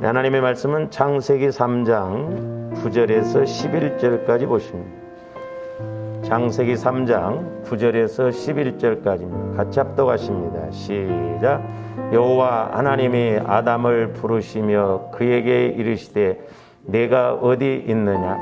하나님의 말씀은 창세기 3장 9절에서 11절까지 보십니다. 창세기 3장 9절에서 11절까지입니다. 같이 합독하십니다. 시작. 여호와 하나님이 아담을 부르시며 그에게 이르시되 내가 어디 있느냐?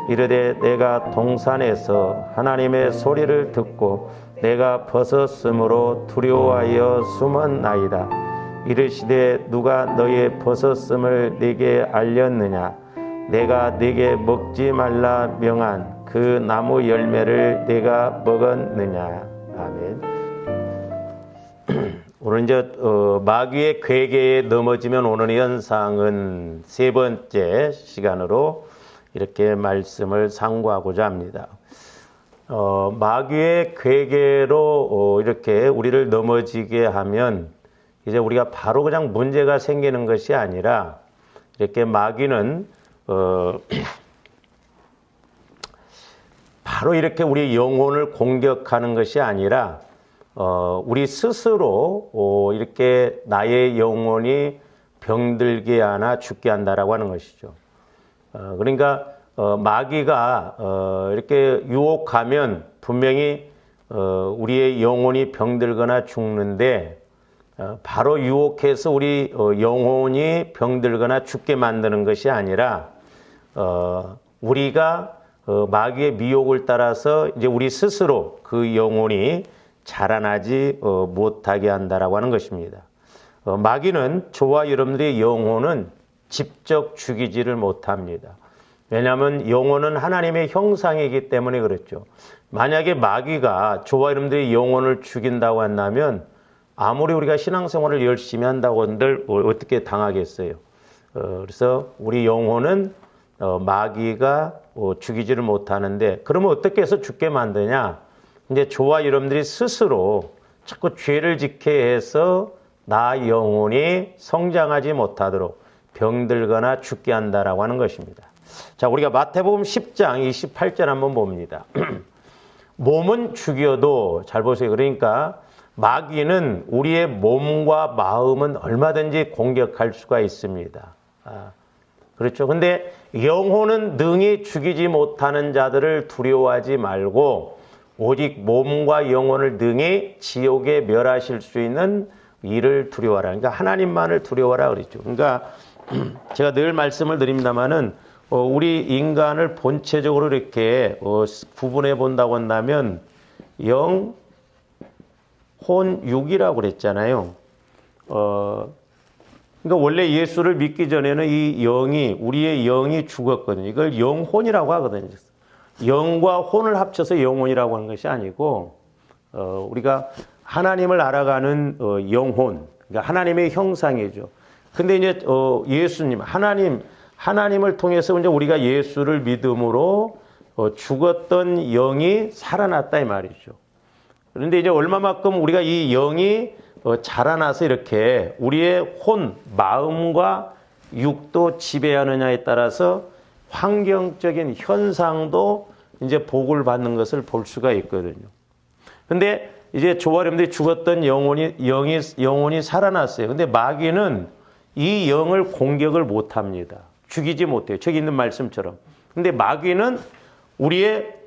이르되 내가 동산에서 하나님의 소리를 듣고 내가 벗었으므로 두려워하여 숨었나이다. 이르시되 누가 너의 벗었음을 내게 알렸느냐? 내가 내게 먹지 말라 명한 그 나무 열매를 내가 먹었느냐? 아멘. 오늘 이제 마귀의 괴계에 넘어지면 오는 현상은 세 번째 시간으로 이렇게 말씀을 상고하고자 합니다. 마귀의 괴계로 이렇게 우리를 넘어지게 하면 이제 우리가 바로 그냥 문제가 생기는 것이 아니라 이렇게 마귀는 바로 이렇게 우리 영혼을 공격하는 것이 아니라 우리 스스로 이렇게 나의 영혼이 병들게 하나 죽게 한다라고 하는 것이죠. 그러니까 마귀가 이렇게 유혹하면 분명히 우리의 영혼이 병들거나 죽는데 바로 유혹해서 우리 영혼이 병들거나 죽게 만드는 것이 아니라 우리가 마귀의 미혹을 따라서 이제 우리 스스로 그 영혼이 자라나지 못하게 한다라고 하는 것입니다. 마귀는 저와 여러분들의 영혼은 직접 죽이지를 못합니다. 왜냐하면 영혼은 하나님의 형상이기 때문에 그렇죠. 만약에 마귀가 저와 여러분들의 영혼을 죽인다고 한다면 아무리 우리가 신앙생활을 열심히 한다고 한들 어떻게 당하겠어요. 그래서 우리 영혼은 마귀가 죽이지를 못하는데 그러면 어떻게 해서 죽게 만드냐? 이제 저와 여러분들이 스스로 자꾸 죄를 짓게 해서 나 영혼이 성장하지 못하도록 병들거나 죽게 한다라고 하는 것입니다. 자, 우리가 마태복음 10장 28절 한번 봅니다. 몸은 죽여도 잘 보세요. 그러니까 마귀는 우리의 몸과 마음은 얼마든지 공격할 수가 있습니다. 그렇죠. 근데 영혼은 능히 죽이지 못하는 자들을 두려워하지 말고 오직 몸과 영혼을 능히 지옥에 멸하실 수 있는 이를 두려워하라. 그러니까 하나님만을 두려워하라 그랬죠. 그러니까 제가 늘 말씀을 드립니다마는 우리 인간을 본체적으로 이렇게 구분해 본다고 한다면 영, 혼, 육이라고 그랬잖아요. 그러니까 원래 예수를 믿기 전에는 이 영이, 우리의 영이 죽었거든요. 이걸 영혼이라고 하거든요. 영과 혼을 합쳐서 영혼이라고 하는 것이 아니고, 우리가 하나님을 알아가는 영혼, 그러니까 하나님의 형상이죠. 근데 이제 예수님, 하나님을 통해서 이제 우리가 예수를 믿음으로 죽었던 영이 살아났다 이 말이죠. 그런데 이제 얼마만큼 우리가 이 영이 자라나서 이렇게 우리의 혼, 마음과 육도 지배하느냐에 따라서 환경적인 현상도 이제 복을 받는 것을 볼 수가 있거든요. 근데 이제 저와 여러분들이 죽었던 영혼이 살아났어요. 근데 마귀는 이 영을 공격을 못 합니다. 죽이지 못해요. 저기 있는 말씀처럼. 근데 마귀는 우리의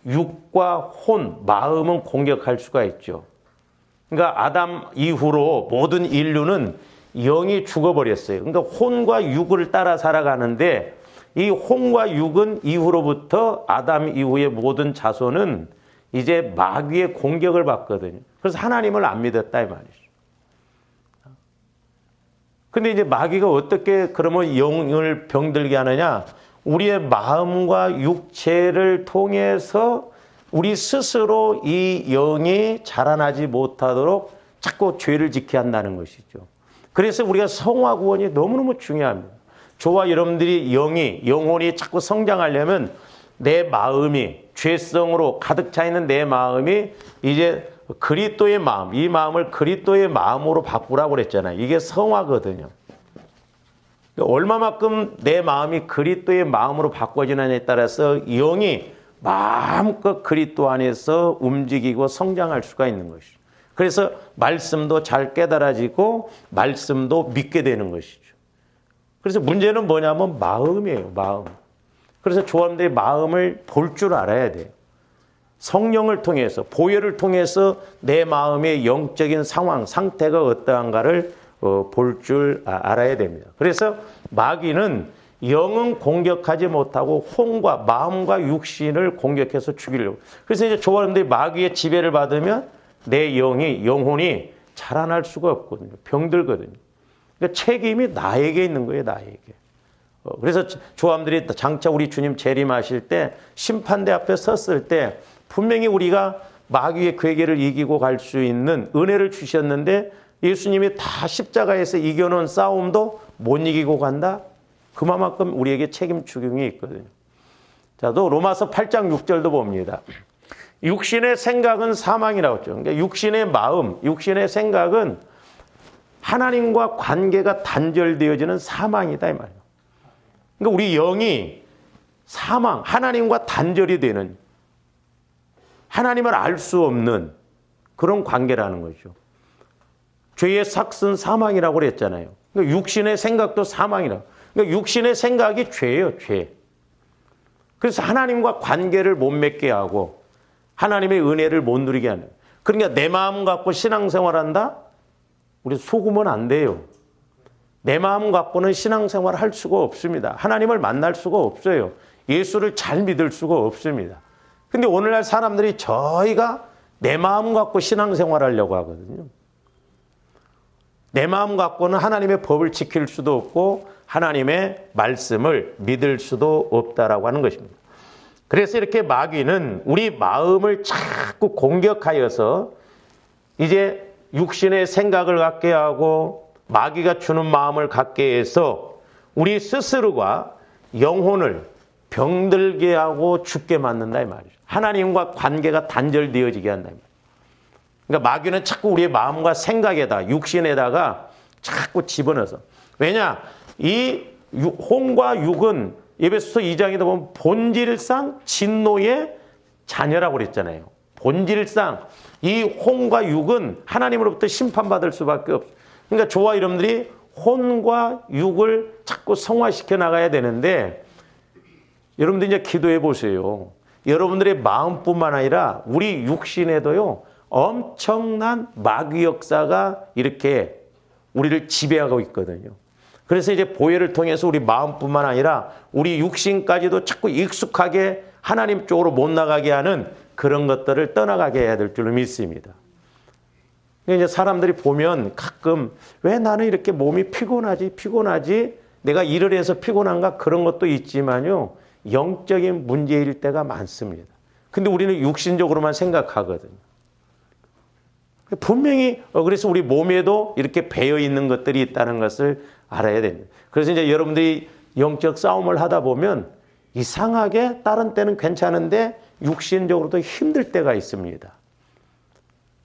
육과 혼, 마음은 공격할 수가 있죠. 그러니까 아담 이후로 모든 인류는 영이 죽어버렸어요. 그러니까 혼과 육을 따라 살아가는데 이 혼과 육은 이후로부터 아담 이후의 모든 자손은 이제 마귀의 공격을 받거든요. 그래서 하나님을 안 믿었다 이 말이죠. 근데 이제 마귀가 어떻게 그러면 영을 병들게 하느냐? 우리의 마음과 육체를 통해서 우리 스스로 이 영이 자라나지 못하도록 자꾸 죄를 짓게 한다는 것이죠. 그래서 우리가 성화 구원이 너무너무 중요합니다. 저와 여러분들이 영혼이 자꾸 성장하려면 내 마음이 죄성으로 가득 차 있는 내 마음이 이제 그리스도의 마음, 이 마음을 그리스도의 마음으로 바꾸라고 그랬잖아요. 이게 성화거든요. 얼마만큼 내 마음이 그리스도의 마음으로 바꿔지느냐에 따라서 영이 마음껏 그리스도 안에서 움직이고 성장할 수가 있는 것이죠. 그래서 말씀도 잘 깨달아지고 말씀도 믿게 되는 것이죠. 그래서 문제는 뭐냐면 마음이에요, 마음. 그래서 조합들의 마음을 볼 줄 알아야 돼요. 성령을 통해서, 보혈을 통해서 내 마음의 영적인 상황, 상태가 어떠한가를 볼 줄 알아야 됩니다. 그래서 마귀는 영은 공격하지 못하고 혼과 마음과 육신을 공격해서 죽이려고. 그래서 이제 조합들이 마귀의 지배를 받으면 내 영혼이 자라날 수가 없거든요. 병들거든요. 그러니까 책임이 나에게 있는 거예요, 나에게. 그래서 조함들이 장차 우리 주님 재림하실 때 심판대 앞에 섰을 때 분명히 우리가 마귀의 괴계를 이기고 갈 수 있는 은혜를 주셨는데 예수님이 다 십자가에서 이겨놓은 싸움도 못 이기고 간다? 그만큼 우리에게 책임 추경이 있거든요. 자, 또 로마서 8장 6절도 봅니다. 육신의 생각은 사망이라고 했죠. 그러니까 육신의 마음, 육신의 생각은 하나님과 관계가 단절되어지는 사망이다 이 말이에요. 그러니까 우리 영이 사망, 하나님과 단절이 되는, 하나님을 알 수 없는 그런 관계라는 거죠. 죄의 삭은 사망이라고 그랬잖아요. 그러니까 육신의 생각도 사망이라고. 그러니까 육신의 생각이 죄예요, 죄. 그래서 하나님과 관계를 못 맺게 하고 하나님의 은혜를 못 누리게 하는. 그러니까 내 마음 갖고 신앙생활한다? 우리 속으면 안 돼요. 내 마음 갖고는 신앙생활을 할 수가 없습니다. 하나님을 만날 수가 없어요. 예수를 잘 믿을 수가 없습니다. 근데 오늘날 사람들이 저희가 내 마음 갖고 신앙생활 하려고 하거든요. 내 마음 갖고는 하나님의 법을 지킬 수도 없고 하나님의 말씀을 믿을 수도 없다라고 하는 것입니다. 그래서 이렇게 마귀는 우리 마음을 자꾸 공격하여서 이제 육신의 생각을 갖게 하고 마귀가 주는 마음을 갖게 해서 우리 스스로가 영혼을 병들게 하고 죽게 만든다 이 말이죠. 하나님과 관계가 단절되어지게 한다 이 말이죠. 그러니까 마귀는 자꾸 우리의 마음과 생각에다 육신에다가 자꾸 집어넣어서. 왜냐? 이 혼과 육은 에베소서 2장에도 보면 본질상 진노의 자녀라고 그랬잖아요. 본질상 이 혼과 육은 하나님으로부터 심판받을 수밖에 없어요. 그러니까 저와 여러분들이 혼과 육을 자꾸 성화시켜 나가야 되는데 여러분들 이제 기도해 보세요. 여러분들의 마음뿐만 아니라 우리 육신에도요. 엄청난 마귀 역사가 이렇게 우리를 지배하고 있거든요. 그래서 이제 보혈을 통해서 우리 마음뿐만 아니라 우리 육신까지도 자꾸 익숙하게 하나님 쪽으로 못 나가게 하는 그런 것들을 떠나가게 해야 될 줄로 믿습니다. 이제 사람들이 보면 가끔 왜 나는 이렇게 몸이 피곤하지? 내가 일을 해서 피곤한가? 그런 것도 있지만요. 영적인 문제일 때가 많습니다. 근데 우리는 육신적으로만 생각하거든요. 분명히 그래서 우리 몸에도 이렇게 배어 있는 것들이 있다는 것을 알아야 됩니다. 그래서 이제 여러분들이 영적 싸움을 하다 보면 이상하게 다른 때는 괜찮은데 육신적으로도 힘들 때가 있습니다.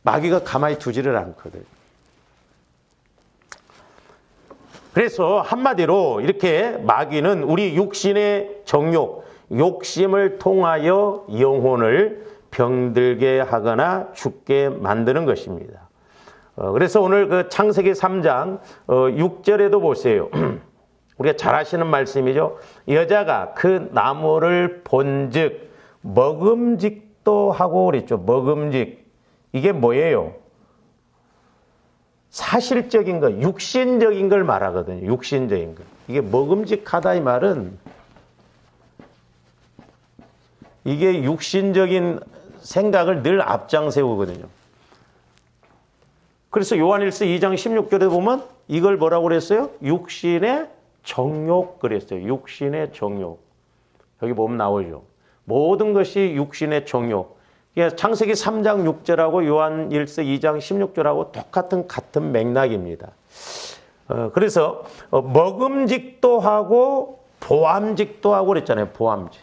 마귀가 가만히 두지를 않거든요. 그래서 한마디로 이렇게 마귀는 우리 육신의 정욕, 욕심을 통하여 영혼을 병들게 하거나 죽게 만드는 것입니다. 그래서 오늘 그 창세기 3장 6절에도 보세요. 우리가 잘 아시는 말씀이죠. 여자가 그 나무를 본즉 먹음직도 하고 그랬죠. 먹음직. 이게 뭐예요? 사실적인 것, 육신적인 걸 말하거든요. 육신적인 것. 이게 먹음직하다 이 말은 이게 육신적인 생각을 늘 앞장세우거든요. 그래서 요한일서 2장 16절에 보면 이걸 뭐라고 그랬어요? 육신의 정욕 그랬어요. 육신의 정욕. 여기 보면 나오죠. 모든 것이 육신의 정욕. 창세기 3장 6절하고 요한일서 2장 16절하고 같은 맥락입니다. 그래서 먹음직도 하고 보암직도 하고 그랬잖아요. 보암직.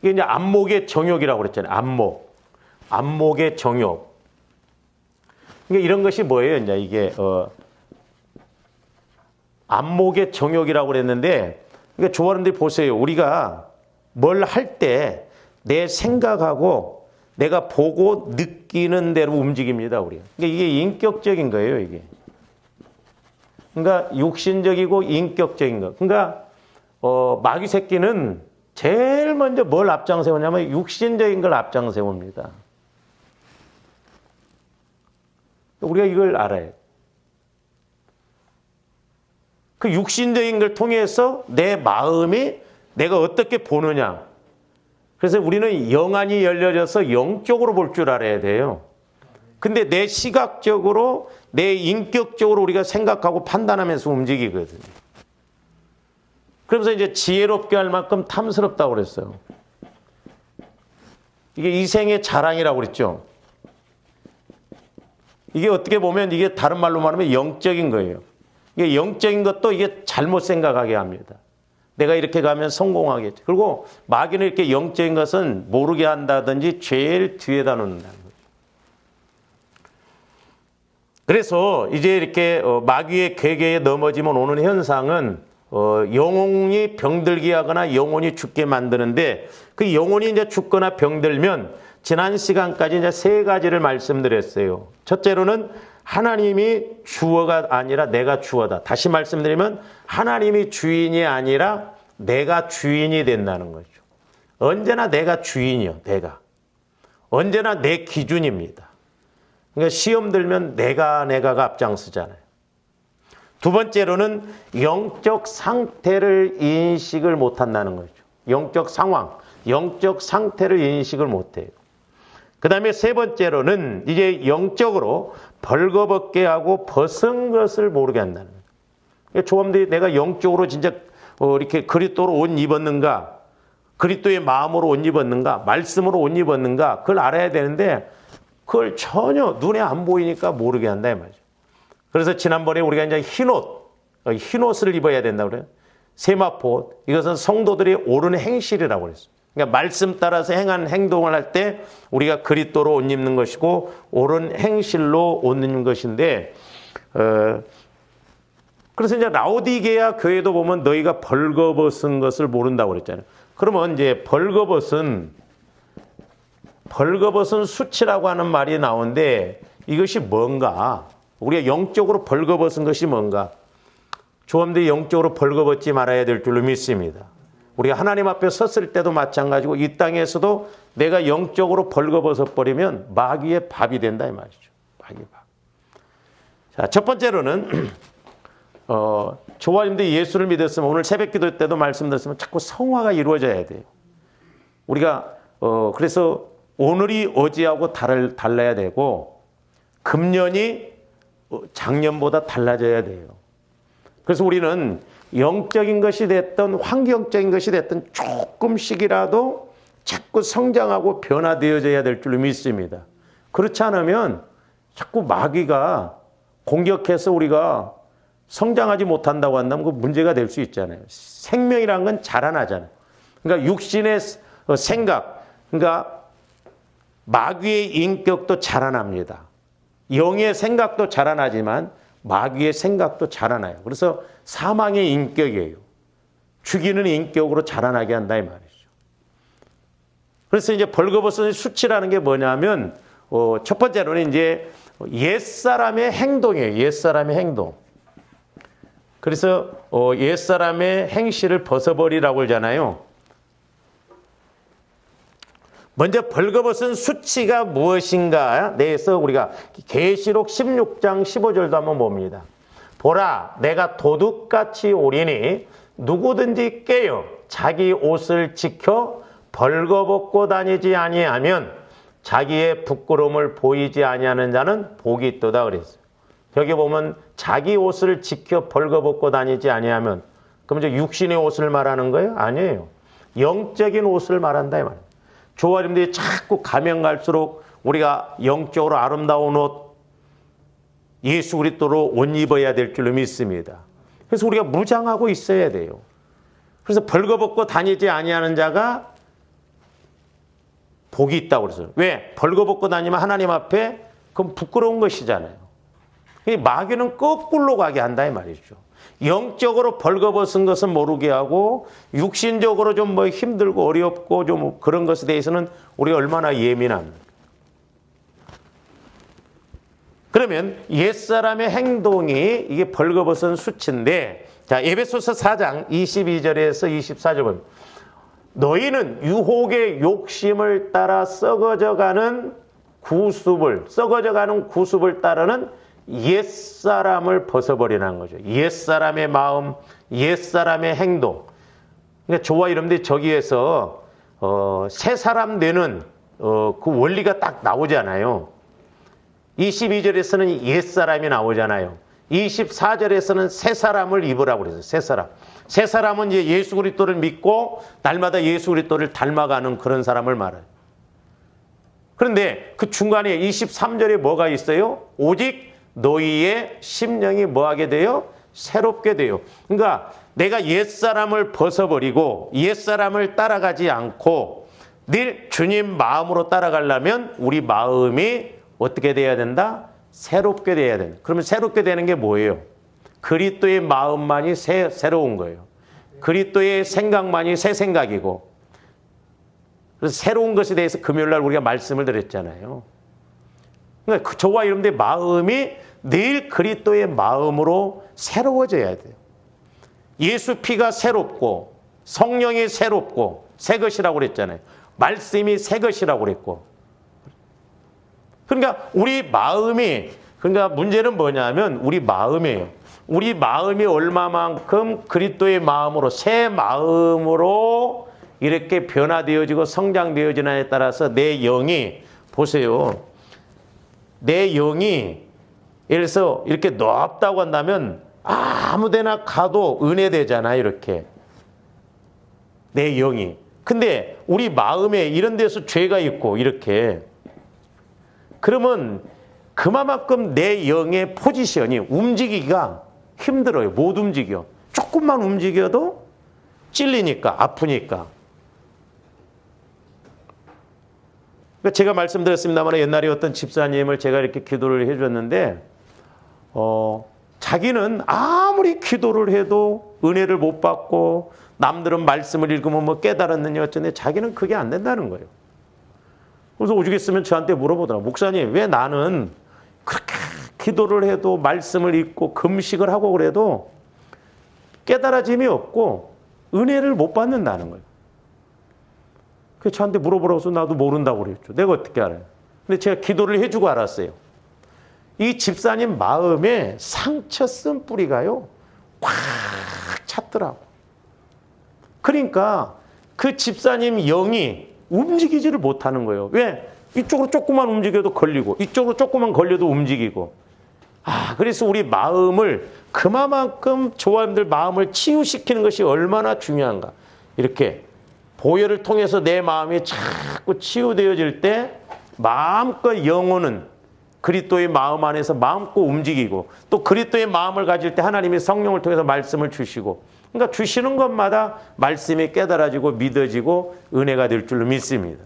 이게 이제 안목의 정욕이라고 그랬잖아요. 안목의 정욕. 그러니까 이런 것이 뭐예요? 이제 이게 안목의 정욕이라고 그랬는데, 그러니까 조화원들이 보세요. 우리가 뭘 할 때 내 생각하고 내가 보고 느끼는 대로 움직입니다. 우리가. 그러니까 이게 인격적인 거예요. 이게. 그러니까 육신적이고 인격적인 것. 그러니까 마귀 새끼는 제일 먼저 뭘 앞장세우냐면 육신적인 걸 앞장세웁니다. 우리가 이걸 알아야 돼. 그 육신적인 걸 통해서 내 마음이 내가 어떻게 보느냐. 그래서 우리는 영안이 열려져서 영적으로 볼 줄 알아야 돼요. 근데 내 시각적으로, 내 인격적으로 우리가 생각하고 판단하면서 움직이거든요. 그러면서 이제 지혜롭게 할 만큼 탐스럽다고 그랬어요. 이게 이생의 자랑이라고 그랬죠. 이게 어떻게 보면 이게 다른 말로 말하면 영적인 거예요. 이게 영적인 것도 이게 잘못 생각하게 합니다. 내가 이렇게 가면 성공하겠지. 그리고 마귀는 이렇게 영적인 것은 모르게 한다든지 제일 뒤에다 놓는다는 거죠. 그래서 이제 이렇게 마귀의 괴계에 넘어지면 오는 현상은 영혼이 병들게 하거나 영혼이 죽게 만드는데 그 영혼이 이제 죽거나 병들면 지난 시간까지 이제 세 가지를 말씀드렸어요. 첫째로는 하나님이 주어가 아니라 내가 주어다. 다시 말씀드리면 하나님이 주인이 아니라 내가 주인이 된다는 거죠. 언제나 내가 주인이요. 내가. 언제나 내 기준입니다. 그러니까 시험 들면 내가가 앞장서잖아요. 두 번째로는 영적 상태를 인식을 못한다는 거죠. 영적 상황, 영적 상태를 인식을 못해요. 그 다음에 세 번째로는 이제 영적으로 벌거벗게 하고 벗은 것을 모르게 한다는 거예요. 그러니까 조합들이 내가 영적으로 진짜 이렇게 그리스도로 옷 입었는가, 그리스도의 마음으로 옷 입었는가, 말씀으로 옷 입었는가, 그걸 알아야 되는데 그걸 전혀 눈에 안 보이니까 모르게 한다 이 말이죠. 그래서 지난번에 우리가 이제 흰옷을 입어야 된다고 그래요. 세마포, 이것은 성도들이 옳은 행실이라고 그랬어요. 그러니까 말씀 따라서 행한 행동을 할 때 우리가 그리스도로 옷 입는 것이고 옳은 행실로 옷 입는 것인데 그래서 이제 라오디게아 교회도 보면 너희가 벌거벗은 것을 모른다고 그랬잖아요. 그러면 이제 벌거벗은 수치라고 하는 말이 나오는데 이것이 뭔가? 우리가 영적으로 벌거벗은 것이 뭔가? 조함들이 영적으로 벌거벗지 말아야 될 줄로 믿습니다. 우리가 하나님 앞에 섰을 때도 마찬가지고 이 땅에서도 내가 영적으로 벌거벗어 버리면 마귀의 밥이 된다 이 말이죠. 마귀의 밥. 자, 첫 번째로는 조화님들이 예수를 믿었으면 오늘 새벽기도 때도 말씀드렸으면 자꾸 성화가 이루어져야 돼요. 우리가 그래서 오늘이 어제하고 달라야 되고 금년이 작년보다 달라져야 돼요. 그래서 우리는 영적인 것이 됐든 환경적인 것이 됐든 조금씩이라도 자꾸 성장하고 변화되어져야 될 줄로 믿습니다. 그렇지 않으면 자꾸 마귀가 공격해서 우리가 성장하지 못한다고 한다면 그 문제가 될 수 있잖아요. 생명이란 건 자라나잖아요. 그러니까 육신의 생각, 그러니까 마귀의 인격도 자라납니다. 영의 생각도 자라나지만 마귀의 생각도 자라나요. 그래서 사망의 인격이에요. 죽이는 인격으로 자라나게 한다 이 말이죠. 그래서 이제 벌거벗은 수치라는 게 뭐냐면 첫 번째로는 이제 옛사람의 행동이에요. 옛사람의 행동. 그래서 옛사람의 행실을 벗어버리라고 하잖아요. 먼저 벌거벗은 수치가 무엇인가 대해서 우리가 계시록 16장 15절도 한번 봅니다. 보라, 내가 도둑같이 오리니 누구든지 깨어 자기 옷을 지켜 벌거벗고 다니지 아니하면 자기의 부끄러움을 보이지 아니하는 자는 복이 있도다 그랬어요. 여기 보면 자기 옷을 지켜 벌거벗고 다니지 아니하면 그럼 이제 육신의 옷을 말하는 거예요? 아니에요. 영적인 옷을 말한다 이 말이에요. 조화님들이 자꾸 가면 갈수록 우리가 영적으로 아름다운 옷, 예수 그리스도로 옷 입어야 될 줄로 믿습니다. 그래서 우리가 무장하고 있어야 돼요. 그래서 벌거벗고 다니지 아니하는 자가 복이 있다고 그랬어요. 왜? 벌거벗고 다니면 하나님 앞에 그건 부끄러운 것이잖아요. 마귀는 거꾸로 가게 한다 이 말이죠. 영적으로 벌거벗은 것은 모르게 하고 육신적으로 좀 뭐 힘들고 어렵고 좀 그런 것에 대해서는 우리가 얼마나 예민합니까? 그러면 옛사람의 행동이 이게 벌거벗은 수치인데, 자, 에베소서 4장 22절에서 24절 보면, 너희는 유혹의 욕심을 따라 썩어져가는 구습을 따르는 옛사람을 벗어버리라는 거죠. 옛사람의 마음, 옛사람의 행동. 그러니까 저와 여러분들이 저기에서 새 사람 되는 그 원리가 딱 나오잖아요. 22절에서는 옛사람이 나오잖아요. 24절에서는 새 사람을 입으라고 그랬어요. 새 사람. 새 사람은 이제 예수 그리스도를 믿고 날마다 예수 그리스도를 닮아가는 그런 사람을 말해요. 그런데 그 중간에 23절에 뭐가 있어요? 오직 너희의 심령이 뭐하게 돼요? 새롭게 돼요. 그러니까 내가 옛사람을 벗어버리고 옛사람을 따라가지 않고 늘 주님 마음으로 따라가려면 우리 마음이 어떻게 돼야 된다? 새롭게 돼야 된다. 그러면 새롭게 되는 게 뭐예요? 그리스도의 마음만이 새로운 거예요. 그리스도의 생각만이 새 생각이고, 그래서 새로운 것에 대해서 금요일날 우리가 말씀을 드렸잖아요. 그러니까 저와 여러분들의 마음이 늘 그리스도의 마음으로 새로워져야 돼요. 예수 피가 새롭고 성령이 새롭고 새 것이라고 그랬잖아요. 말씀이 새 것이라고 그랬고. 그러니까 우리 마음이, 그러니까 문제는 뭐냐면 우리 마음이에요. 우리 마음이 얼마만큼 그리스도의 마음으로, 새 마음으로 이렇게 변화되어지고 성장되어지냐에 따라서 내 영이, 보세요. 내 영이 예를 들어서 이렇게 높다고 한다면 아무 데나 가도 은혜되잖아요. 이렇게. 내 영이. 근데 우리 마음에 이런 데서 죄가 있고 이렇게. 그러면 그만큼 내 영의 포지션이 움직이기가 힘들어요. 못 움직여. 조금만 움직여도 찔리니까, 아프니까. 제가 말씀드렸습니다만 옛날에 어떤 집사님을 제가 이렇게 기도를 해줬는데 자기는 아무리 기도를 해도 은혜를 못 받고 남들은 말씀을 읽으면 뭐 깨달았느냐 어쩌네, 자기는 그게 안 된다는 거예요. 그래서 오죽했으면 저한테 물어보더라고요. 목사님, 왜 나는 그렇게 기도를 해도 말씀을 읽고 금식을 하고 그래도 깨달아짐이 없고 은혜를 못 받는다는 거예요. 그래서 저한테 물어보라고 해서 나도 모른다고 그랬죠. 내가 어떻게 알아요? 근데 제가 기도를 해주고 알았어요. 이 집사님 마음에 상처 쓴 뿌리가요, 꽉 찼더라고. 그러니까 그 집사님 영이 움직이지를 못하는 거예요. 왜? 이쪽으로 조금만 움직여도 걸리고 이쪽으로 조금만 걸려도 움직이고. 그래서 우리 마음을 그만큼 저와님들 마음을 치유시키는 것이 얼마나 중요한가. 이렇게 보혈을 통해서 내 마음이 자꾸 치유되어질 때 마음껏 영혼은 그리스도의 마음 안에서 마음껏 움직이고, 또 그리스도의 마음을 가질 때 하나님이 성령을 통해서 말씀을 주시고, 그러니까 주시는 것마다 말씀이 깨달아지고 믿어지고 은혜가 될 줄로 믿습니다.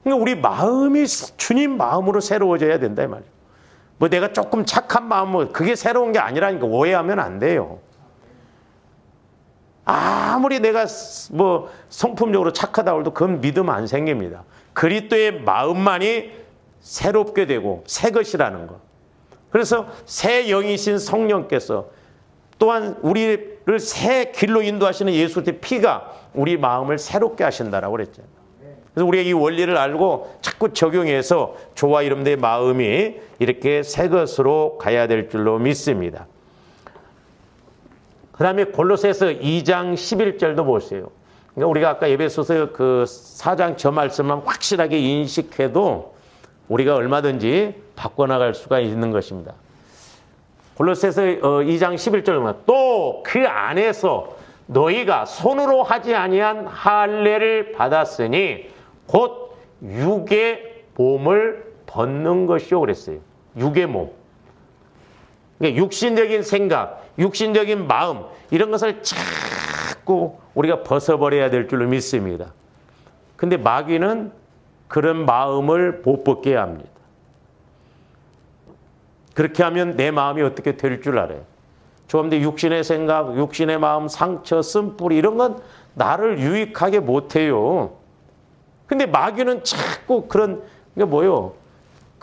그러니까 우리 마음이 주님 마음으로 새로워져야 된다 이 말이에요. 뭐 내가 조금 착한 마음으로, 그게 새로운 게 아니라니까 오해하면 안 돼요. 아무리 내가 뭐 성품적으로 착하다고 해도 그건 믿음 안 생깁니다. 그리스도의 마음만이 새롭게 되고 새 것이라는 것. 그래서 새 영이신 성령께서 또한 우리를 새 길로 인도하시는 예수의 피가 우리 마음을 새롭게 하신다라고 그랬잖아요. 그래서 우리가 이 원리를 알고 자꾸 적용해서 저와 여러분들의 마음이 이렇게 새 것으로 가야 될 줄로 믿습니다. 그 다음에 골로새서 2장 11절도 보세요. 그러니까 우리가 아까 에베소서 그 4장 저 말씀만 확실하게 인식해도 우리가 얼마든지 바꿔나갈 수가 있는 것입니다. 골로새서 2장 11절 또 그 안에서 너희가 손으로 하지 아니한 할례를 받았으니 곧 육의 몸을 벗는 것이요 그랬어요. 육의 몸. 그러니까 육신적인 생각, 육신적인 마음 이런 것을 자꾸 우리가 벗어버려야 될 줄로 믿습니다. 근데 마귀는 그런 마음을 못 벗게 합니다. 그렇게 하면 내 마음이 어떻게 될 줄 알아요. 조금더 육신의 생각, 육신의 마음, 상처, 쓴뿌리 이런 건 나를 유익하게 못해요. 근데 마귀는 자꾸 그런 게 뭐예요?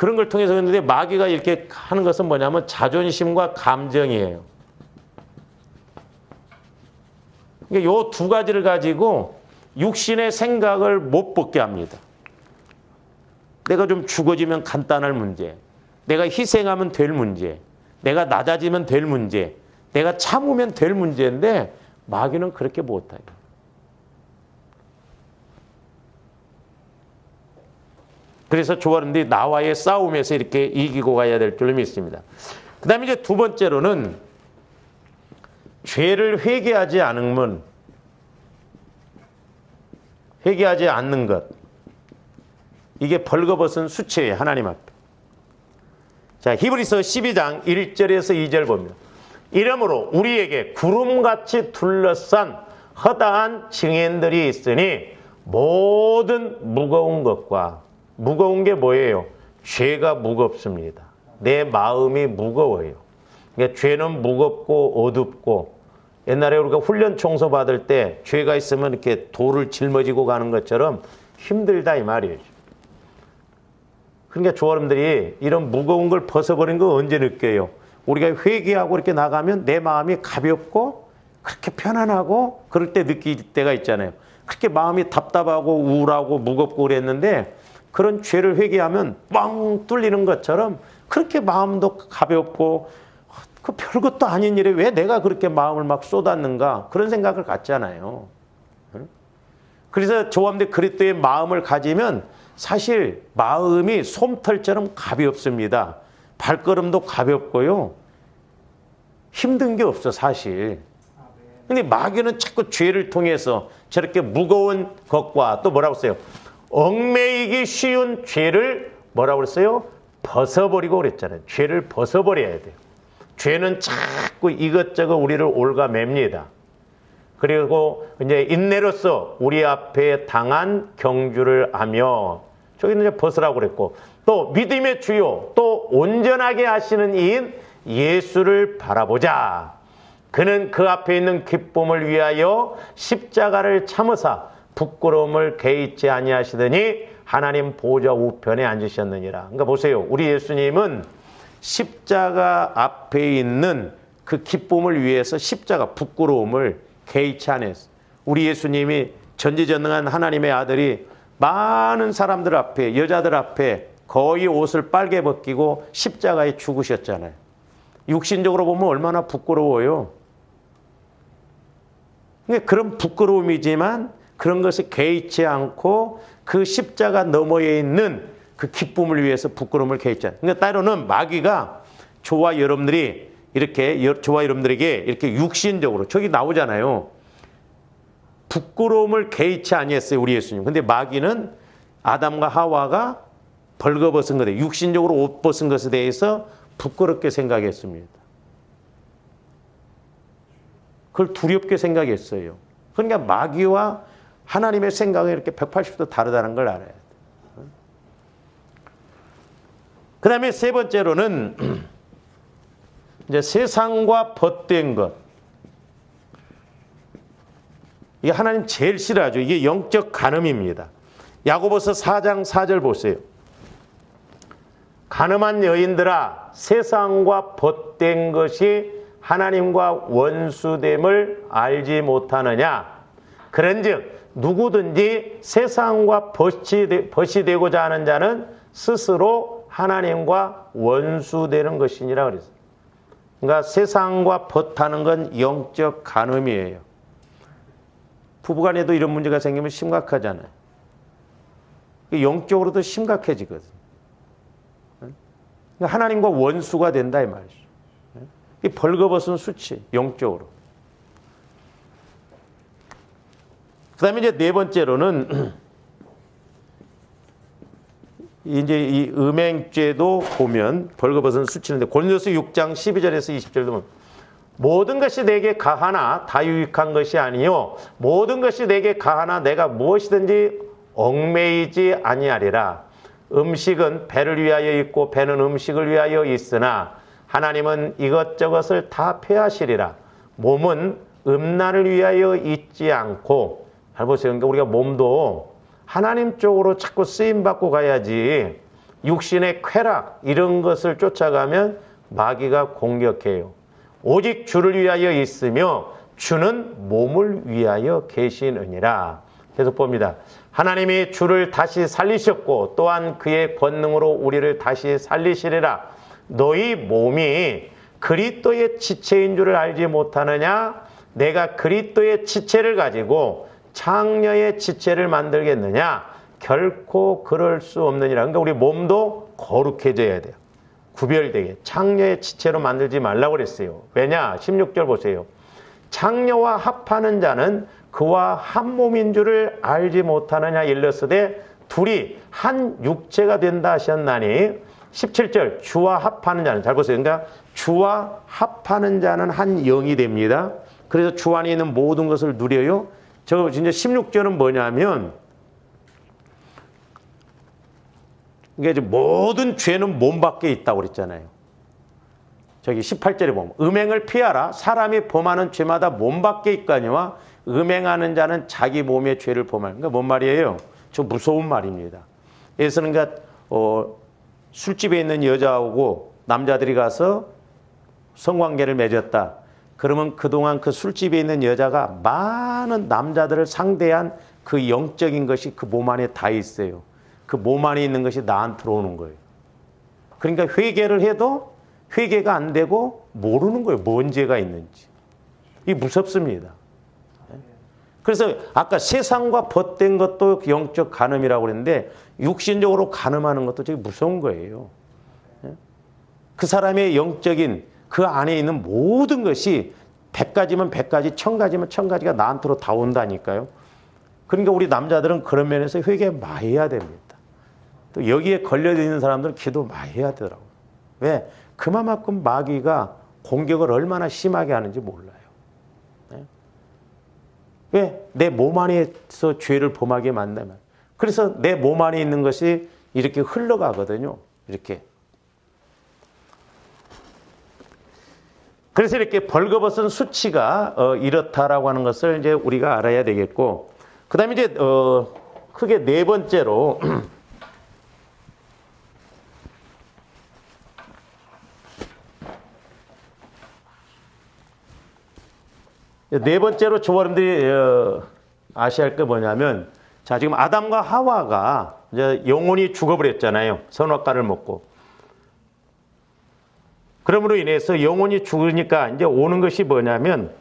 그런 걸 통해서 했는데 마귀가 이렇게 하는 것은 뭐냐면 자존심과 감정이에요. 그러니까 요 두 가지를 가지고 육신의 생각을 못 벗게 합니다. 내가 좀 죽어지면 간단할 문제, 내가 희생하면 될 문제, 내가 낮아지면 될 문제, 내가 참으면 될 문제인데 마귀는 그렇게 못해요. 그래서 조아른들이 나와의 싸움에서 이렇게 이기고 가야 될 줄로 믿습니다. 그 다음에 이제 두 번째로는 죄를 회개하지 않으면, 회개하지 않는 것. 이게 벌거벗은 수치예요, 하나님 앞에. 자, 히브리서 12장 1절에서 2절 봅니다. 이러므로 우리에게 구름같이 둘러싼 허다한 증인들이 있으니 모든 무거운 것과, 무거운 게 뭐예요? 죄가 무겁습니다. 내 마음이 무거워요. 그러니까 죄는 무겁고 어둡고, 옛날에 우리가 훈련 청소 받을 때 죄가 있으면 이렇게 돌을 짊어지고 가는 것처럼 힘들다 이 말이에요. 그러니까 조아름들이 이런 무거운 걸 벗어버린 거 언제 느껴요? 우리가 회개하고 이렇게 나가면 내 마음이 가볍고 그렇게 편안하고 그럴 때 느낄 때가 있잖아요. 그렇게 마음이 답답하고 우울하고 무겁고 그랬는데 그런 죄를 회개하면 뻥 뚫리는 것처럼 그렇게 마음도 가볍고 그 별것도 아닌 일에 왜 내가 그렇게 마음을 막 쏟았는가 그런 생각을 갖잖아요. 그래서 조아름들 그리스도의 마음을 가지면 사실 마음이 솜털처럼 가볍습니다. 발걸음도 가볍고요. 힘든 게 없어 사실. 근데 마귀는 자꾸 죄를 통해서 저렇게 무거운 것과 또 뭐라고 써요? 얽매이기 쉬운 죄를 뭐라고 그랬어요? 벗어버리고 그랬잖아요. 죄를 벗어버려야 돼요. 죄는 자꾸 이것저것 우리를 갉아맵니다. 그리고 이제 인내로서 우리 앞에 당한 경주를 하며, 저기는 이제 벗으라고 그랬고, 또 믿음의 주요, 또 온전하게 하시는 이인 예수를 바라보자. 그는 그 앞에 있는 기쁨을 위하여 십자가를 참으사 부끄러움을 개의치 아니하시더니 하나님 보좌 우편에 앉으셨느니라. 그러니까 보세요. 우리 예수님은 십자가 앞에 있는 그 기쁨을 위해서 십자가 부끄러움을 개의치 않았어요. 우리 예수님이 전지전능한 하나님의 아들이 많은 사람들 앞에, 여자들 앞에 거의 옷을 빨개 벗기고 십자가에 죽으셨잖아요. 육신적으로 보면 얼마나 부끄러워요. 그런 부끄러움이지만 그런 것을 개의치 않고 그 십자가 너머에 있는 그 기쁨을 위해서 부끄러움을 개의치 않아요. 그러니까 때로는 마귀가 저와 여러분들이 이렇게, 저와 여러분들에게 이렇게 육신적으로, 저기 나오잖아요. 부끄러움을 개의치 아니했어요, 우리 예수님. 근데 마귀는 아담과 하와가 벌거벗은 것에, 육신적으로 옷 벗은 것에 대해서 부끄럽게 생각했습니다. 그걸 두렵게 생각했어요. 그러니까 마귀와 하나님의 생각이 이렇게 180도 다르다는 걸 알아야 돼요. 그 다음에 세 번째로는 이제 세상과 벗된 것. 이게 하나님 제일 싫어하죠. 이게 영적 간음입니다. 야고보서 4장 4절 보세요. 간음한 여인들아, 세상과 벗된 것이 하나님과 원수됨을 알지 못하느냐. 그런즉 누구든지 세상과 벗이 되고자 하는 자는 스스로 하나님과 원수되는 것이니라 그랬어요. 그러니까 세상과 벗하는 건 영적 간음이에요. 부부간에도 이런 문제가 생기면 심각하잖아요. 영적으로도 심각해지거든요. 그러니까 하나님과 원수가 된다 이 말이죠. 이 벌거벗은 수치, 영적으로. 그 다음에 이제 네 번째로는 이제 이 음행죄도 보면 벌거벗은 수치인데 고린도서 6장 12절에서 20절도 보면 모든 것이 내게 가하나 다 유익한 것이 아니요 모든 것이 내게 가하나 내가 무엇이든지 얽매이지 아니하리라. 음식은 배를 위하여 있고 배는 음식을 위하여 있으나 하나님은 이것저것을 다 폐하시리라. 몸은 음란을 위하여 있지 않고, 잘 보세요. 그러니까 우리가 몸도 하나님 쪽으로 자꾸 쓰임받고 가야지 육신의 쾌락 이런 것을 쫓아가면 마귀가 공격해요. 오직 주를 위하여 있으며 주는 몸을 위하여 계시느니라. 계속 봅니다. 하나님이 주를 다시 살리셨고 또한 그의 권능으로 우리를 다시 살리시리라. 너희 몸이 그리스도의 지체인 줄을 알지 못하느냐? 내가 그리스도의 지체를 가지고 창녀의 지체를 만들겠느냐? 결코 그럴 수 없느니라. 그러니까 우리 몸도 거룩해져야 돼요. 구별되게. 창녀의 지체로 만들지 말라고 그랬어요. 왜냐? 16절 보세요. 창녀와 합하는 자는 그와 한 몸인 줄을 알지 못하느냐 일렀으되 둘이 한 육체가 된다 하셨나니 17절 주와 합하는 자는 잘 보세요. 그러니까 주와 합하는 자는 한 영이 됩니다. 그래서 주 안에 있는 모든 것을 누려요. 저 진짜 16절은 뭐냐면 이게 모든 죄는 몸 밖에 있다고 그랬잖아요. 저기 18절에 보면 음행을 피하라. 사람이 범하는 죄마다 몸 밖에 있거니와 음행하는 자는 자기 몸의 죄를 범하는. 그러니까 뭔 말이에요? 저 무서운 말입니다. 그래서 그러니까 술집에 있는 여자하고 남자들이 가서 성관계를 맺었다. 그러면 그동안 그 술집에 있는 여자가 많은 남자들을 상대한 그 영적인 것이 그 몸 안에 다 있어요. 그 몸 안에 있는 것이 나한테 들어오는 거예요. 그러니까 회개를 해도 회개가 안 되고 모르는 거예요. 뭔 죄가 있는지. 이게 무섭습니다. 그래서 아까 세상과 벗된 것도 영적 간음이라고 그랬는데 육신적으로 간음하는 것도 되게 무서운 거예요. 그 사람의 영적인 그 안에 있는 모든 것이 100가지면 100가지, 1000가지면 1000가지가 나한테로 다 온다니까요. 그러니까 우리 남자들은 그런 면에서 회개 많이 해야 됩니다. 또 여기에 걸려있는 사람들은 기도 많이 해야 되더라고요. 왜? 그만큼 마귀가 공격을 얼마나 심하게 하는지 몰라요. 왜? 내 몸 안에서 죄를 범하게 만들면. 그래서 내 몸 안에 있는 것이 이렇게 흘러가거든요. 이렇게. 그래서 이렇게 벌거벗은 수치가 이렇다라고 하는 것을 이제 우리가 알아야 되겠고, 그 다음에 이제 크게 네 번째로 네 번째로 저와 여러분들이 아셔야 할 게 뭐냐면, 자, 지금 아담과 하와가 이제 영혼이 죽어버렸잖아요. 선악과를 먹고. 그러므로 인해서 영혼이 죽으니까 이제 오는 것이 뭐냐면,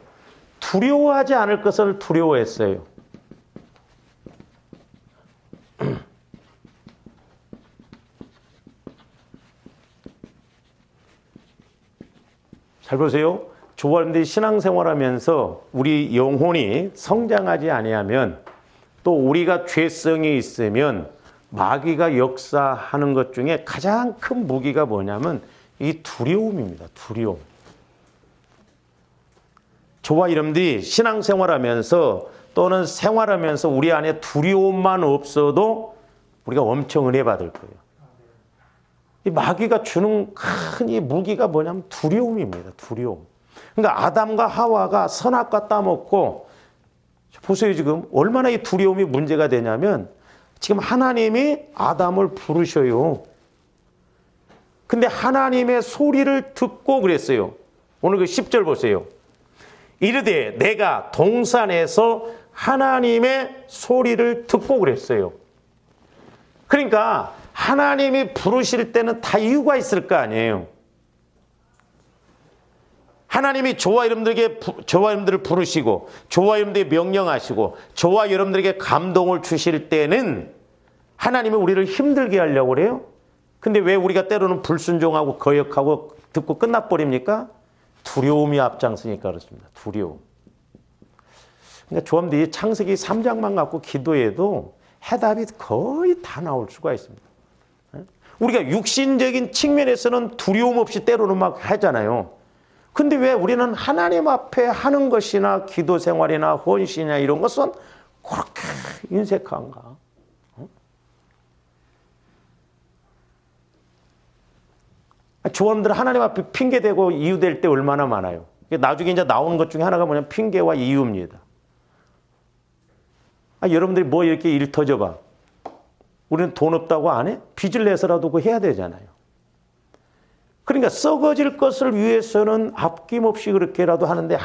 두려워하지 않을 것을 두려워했어요. 잘 보세요. 저와 여러분들이 신앙생활하면서 우리 영혼이 성장하지 아니하면, 또 우리가 죄성이 있으면 마귀가 역사하는 것 중에 가장 큰 무기가 뭐냐면 이 두려움입니다. 두려움. 저와 여러분들이 신앙생활하면서 또는 생활하면서 우리 안에 두려움만 없어도 우리가 엄청 은혜 받을 거예요. 이 마귀가 주는 큰 이 무기가 뭐냐면 두려움입니다. 두려움. 그러니까 아담과 하와가 선악과 따먹고, 보세요. 지금 얼마나 이 두려움이 문제가 되냐면, 지금 하나님이 아담을 부르셔요. 근데 하나님의 소리를 듣고 그랬어요. 오늘 그 10절 보세요. 이르되 내가 동산에서 하나님의 소리를 듣고 그랬어요. 그러니까 하나님이 부르실 때는 다 이유가 있을 거 아니에요. 하나님이 저와 여러분들을 부르시고, 저와 여러분들에게 명령하시고, 저와 여러분들에게 감동을 주실 때는 하나님이 우리를 힘들게 하려고 그래요. 근데 왜 우리가 때로는 불순종하고 거역하고 듣고 끝나버립니까? 두려움이 앞장서니까 그렇습니다. 두려움. 그러니까 저와여러분들이 창세기 3장만 갖고 기도해도 해답이 거의 다 나올 수가 있습니다. 우리가 육신적인 측면에서는 두려움 없이 때로는 막 하잖아요. 근데 왜 우리는 하나님 앞에 하는 것이나 기도 생활이나 헌신이나 이런 것은 그렇게 인색한가? 조원들 하나님 앞에 핑계대고 이유될 때 얼마나 많아요. 나중에 이제 나오는 것 중에 하나가 뭐냐면 핑계와 이유입니다. 여러분들이 뭐 이렇게 일 터져봐. 우리는 돈 없다고 안 해? 빚을 내서라도 그거 해야 되잖아요. 그러니까 썩어질 것을 위해서는 아낌없이 그렇게라도 하는데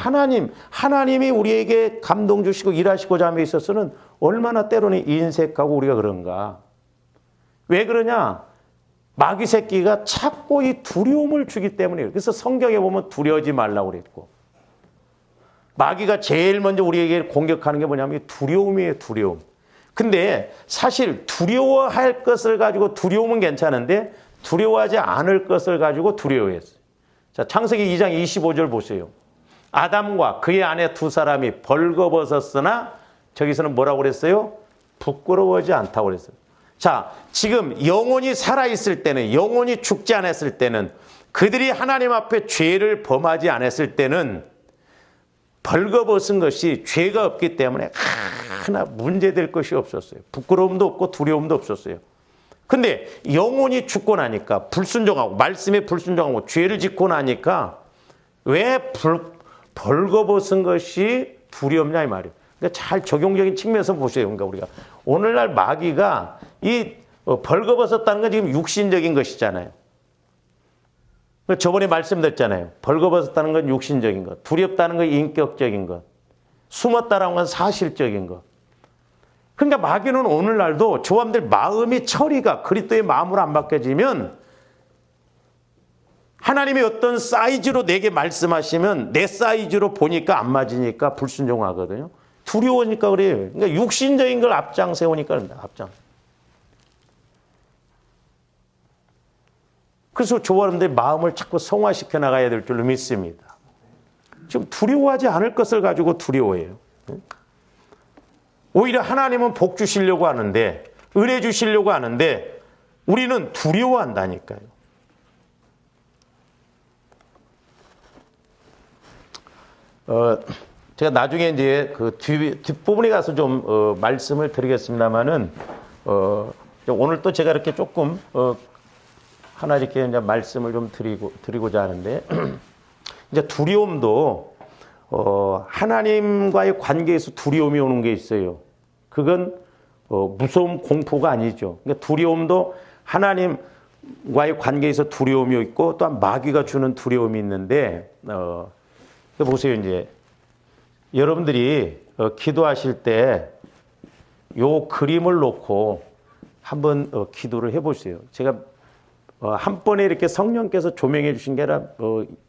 하나님이 우리에게 감동 주시고 일하시고자 함에 있어서는 얼마나 때로는 인색하고 우리가 그런가. 왜 그러냐? 마귀 새끼가 자꾸 이 두려움을 주기 때문이에요. 그래서 성경에 보면 두려워하지 말라고 그랬고. 마귀가 제일 먼저 우리에게 공격하는 게 뭐냐면 두려움이에요, 두려움. 근데 사실 두려워할 것을 가지고 두려움은 괜찮은데 두려워하지 않을 것을 가지고 두려워했어요. 자, 창세기 2장 25절 보세요. 아담과 그의 아내 두 사람이 벌거벗었으나 저기서는 뭐라고 그랬어요? 부끄러워하지 않다고 그랬어요. 자, 지금 영혼이 살아있을 때는, 영혼이 죽지 않았을 때는, 그들이 하나님 앞에 죄를 범하지 않았을 때는 벌거벗은 것이 죄가 없기 때문에 하나 문제될 것이 없었어요. 부끄러움도 없고 두려움도 없었어요. 근데 영혼이 죽고 나니까 불순종하고 말씀에 불순종하고 죄를 짓고 나니까 왜 벌거벗은 것이 두렵냐 이 말이에요. 그러니까 잘 적용적인 측면에서 보세요. 그러니까 우리가 오늘날 마귀가 이 벌거벗었다는 건 지금 육신적인 것이잖아요. 저번에 말씀드렸잖아요. 벌거벗었다는 건 육신적인 것, 두렵다는 건 인격적인 것, 숨었다는 건 사실적인 것. 그러니까 마귀는 오늘날도 조함들 마음이 처리가 그리스도의 마음으로 안 바뀌어지면 하나님이 어떤 사이즈로 내게 말씀하시면 내 사이즈로 보니까 안 맞으니까 불순종하거든요. 두려우니까 그래요. 그러니까 육신적인 걸 앞장 세우니까 그런다. 앞장. 그래서 조화람들의 마음을 자꾸 성화시켜 나가야 될 줄로 믿습니다. 지금 두려워하지 않을 것을 가지고 두려워해요. 오히려 하나님은 복 주시려고 하는데, 은혜 주시려고 하는데 우리는 두려워한다니까요. 제가 나중에 이제 그 뒷부분에 가서 좀 말씀을 드리겠습니다만은 오늘 또 제가 이렇게 조금 하나 이렇게 이제 말씀을 좀 드리고자 하는데 이제 두려움도 하나님과의 관계에서 두려움이 오는 게 있어요. 그건 무서움, 공포가 아니죠. 그러니까 두려움도 하나님과의 관계에서 두려움이 있고 또한 마귀가 주는 두려움이 있는데 보세요. 이제 여러분들이 기도하실 때 요 그림을 놓고 한번 기도를 해보세요. 제가 한 번에 이렇게 성령께서 조명해 주신 게 아니라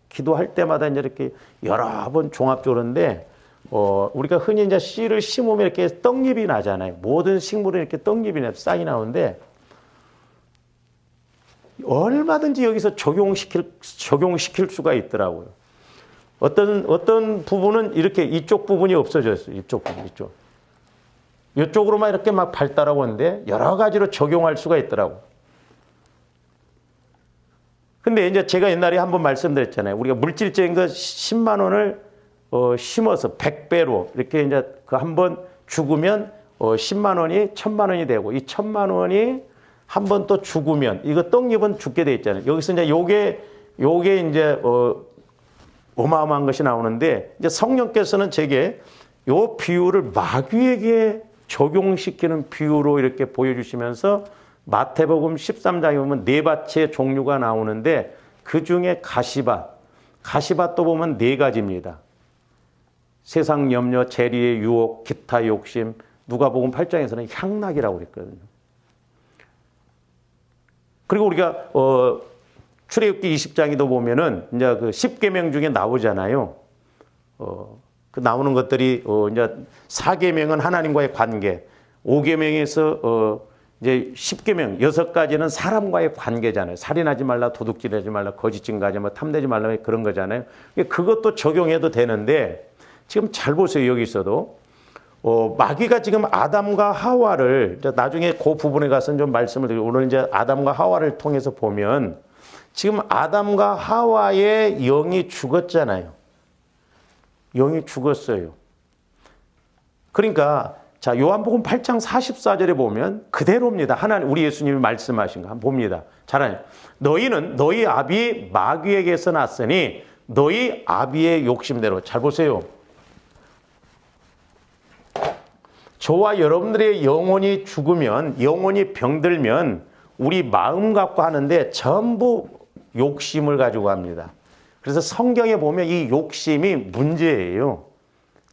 기도할 때마다 이제 이렇게 여러 번 종합적으로 하는데 우리가 흔히 이제 씨를 심으면 이렇게 떡잎이 나잖아요. 모든 식물은 이렇게 떡잎이 싹이 나오는데 얼마든지 여기서 적용시킬 수가 있더라고요. 어떤 부분은 이렇게 이쪽 부분이 없어졌어요. 이쪽 부분, 이쪽으로만 이렇게 막 발달하고 있는데 여러 가지로 적용할 수가 있더라고요. 근데 이제 제가 옛날에 한번 말씀드렸잖아요. 우리가 물질적인 거 10만 원을 심어서 100배로 이렇게 이제 그 한번 죽으면 10만 원이 1000만 원이 되고 이 1000만 원이 한 번 또 죽으면 이거 떡잎은 죽게 돼 있잖아요. 여기서 이제 요게 이제 어마어마한 것이 나오는데 이제 성령께서는 제게 요 비유를 마귀에게 적용시키는 비유로 이렇게 보여주시면서 마태복음 13장에 보면 네 밭의 종류가 나오는데 그 중에 가시밭도 보면 네 가지입니다. 세상 염려, 재리의 유혹, 기타 욕심, 누가복음 8장에서는 향락이라고 그랬거든요. 그리고 우리가 출애굽기 20장에도 보면은 이제 그 10계명 중에 나오잖아요. 그 나오는 것들이 이제 4계명은 하나님과의 관계, 5계명에서 이제 10계명 6가지는 사람과의 관계잖아요. 살인하지 말라, 도둑질하지 말라, 거짓 증거하지 말라, 탐내지 말라 그런 거잖아요. 그것도 적용해도 되는데 지금 잘 보세요. 여기서도 마귀가 지금 아담과 하와를 나중에 그 부분에 가서는 좀 말씀을 드리고 오늘 이제 아담과 하와를 통해서 보면 지금 아담과 하와의 영이 죽었잖아요. 영이 죽었어요. 그러니까 자, 요한복음 8장 44절에 보면 그대로입니다. 하나님, 우리 예수님이 말씀하신 거 한번 봅니다. 잘하네요. 너희는 너희 아비 마귀에게서 났으니 너희 아비의 욕심대로. 잘 보세요. 저와 여러분들의 영혼이 죽으면, 영혼이 병들면 우리 마음 갖고 하는데 전부 욕심을 가지고 합니다. 그래서 성경에 보면 이 욕심이 문제예요.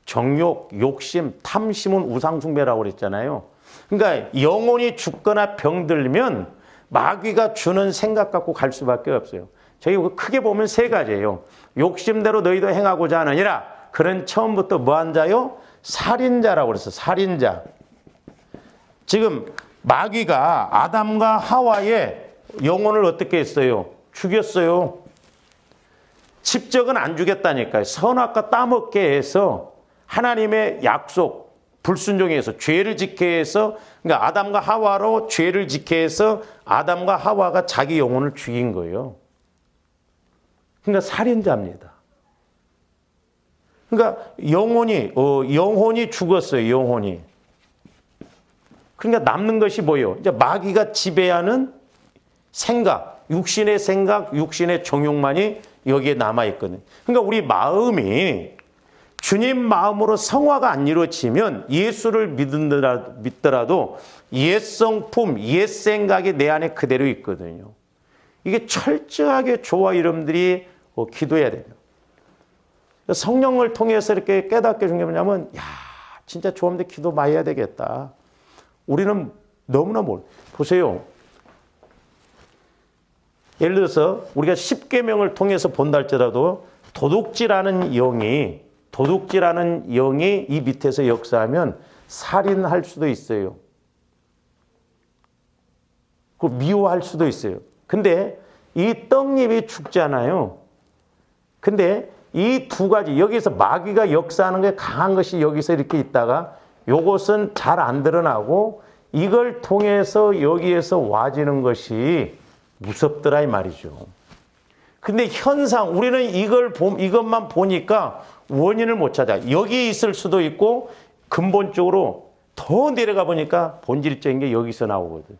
정욕, 욕심, 탐심은 우상숭배라고 그랬잖아요. 그러니까 영혼이 죽거나 병들면 마귀가 주는 생각 갖고 갈 수밖에 없어요. 저희 크게 보면 세 가지예요. 욕심대로 너희도 행하고자 하느니라. 그는 처음부터 뭐한 자요? 살인자라고 그랬어요. 살인자. 지금 마귀가 아담과 하와의 영혼을 어떻게 했어요? 죽였어요. 직접은 안 죽였다니까요. 선악과 따먹게 해서 하나님의 약속, 불순종에 해서 죄를 짓게 해서, 그러니까 아담과 하와로 죄를 짓게 해서 아담과 하와가 자기 영혼을 죽인 거예요. 그러니까 살인자입니다. 그러니까 영혼이 죽었어요. 영혼이. 그러니까 남는 것이 뭐예요? 이제 마귀가 지배하는 생각, 육신의 생각, 육신의 정욕만이 여기에 남아있거든요. 그러니까 우리 마음이 주님 마음으로 성화가 안 이루어지면 예수를 믿더라도 옛 성품, 옛 생각이 내 안에 그대로 있거든요. 이게 철저하게 저와 여러분들이 기도해야 됩니다. 성령을 통해서 이렇게 깨닫게 준 게 뭐냐면, 야, 진짜 조합대 기도 많이 해야 되겠다. 우리는 너무나 보세요. 예를 들어서 우리가 10계명을 통해서 본다 할지라도 도둑질하는 영이 이 밑에서 역사하면 살인할 수도 있어요. 그 미워할 수도 있어요. 근데 이 떡잎이 죽잖아요. 근데 이 두 가지, 여기서 마귀가 역사하는 게 강한 것이 여기서 이렇게 있다가 요것은 잘 안 드러나고 이걸 통해서 여기에서 와지는 것이 무섭더라 이 말이죠. 근데 현상, 우리는 이것만 보니까 원인을 못 찾아. 여기 있을 수도 있고 근본적으로 더 내려가 보니까 본질적인 게 여기서 나오거든.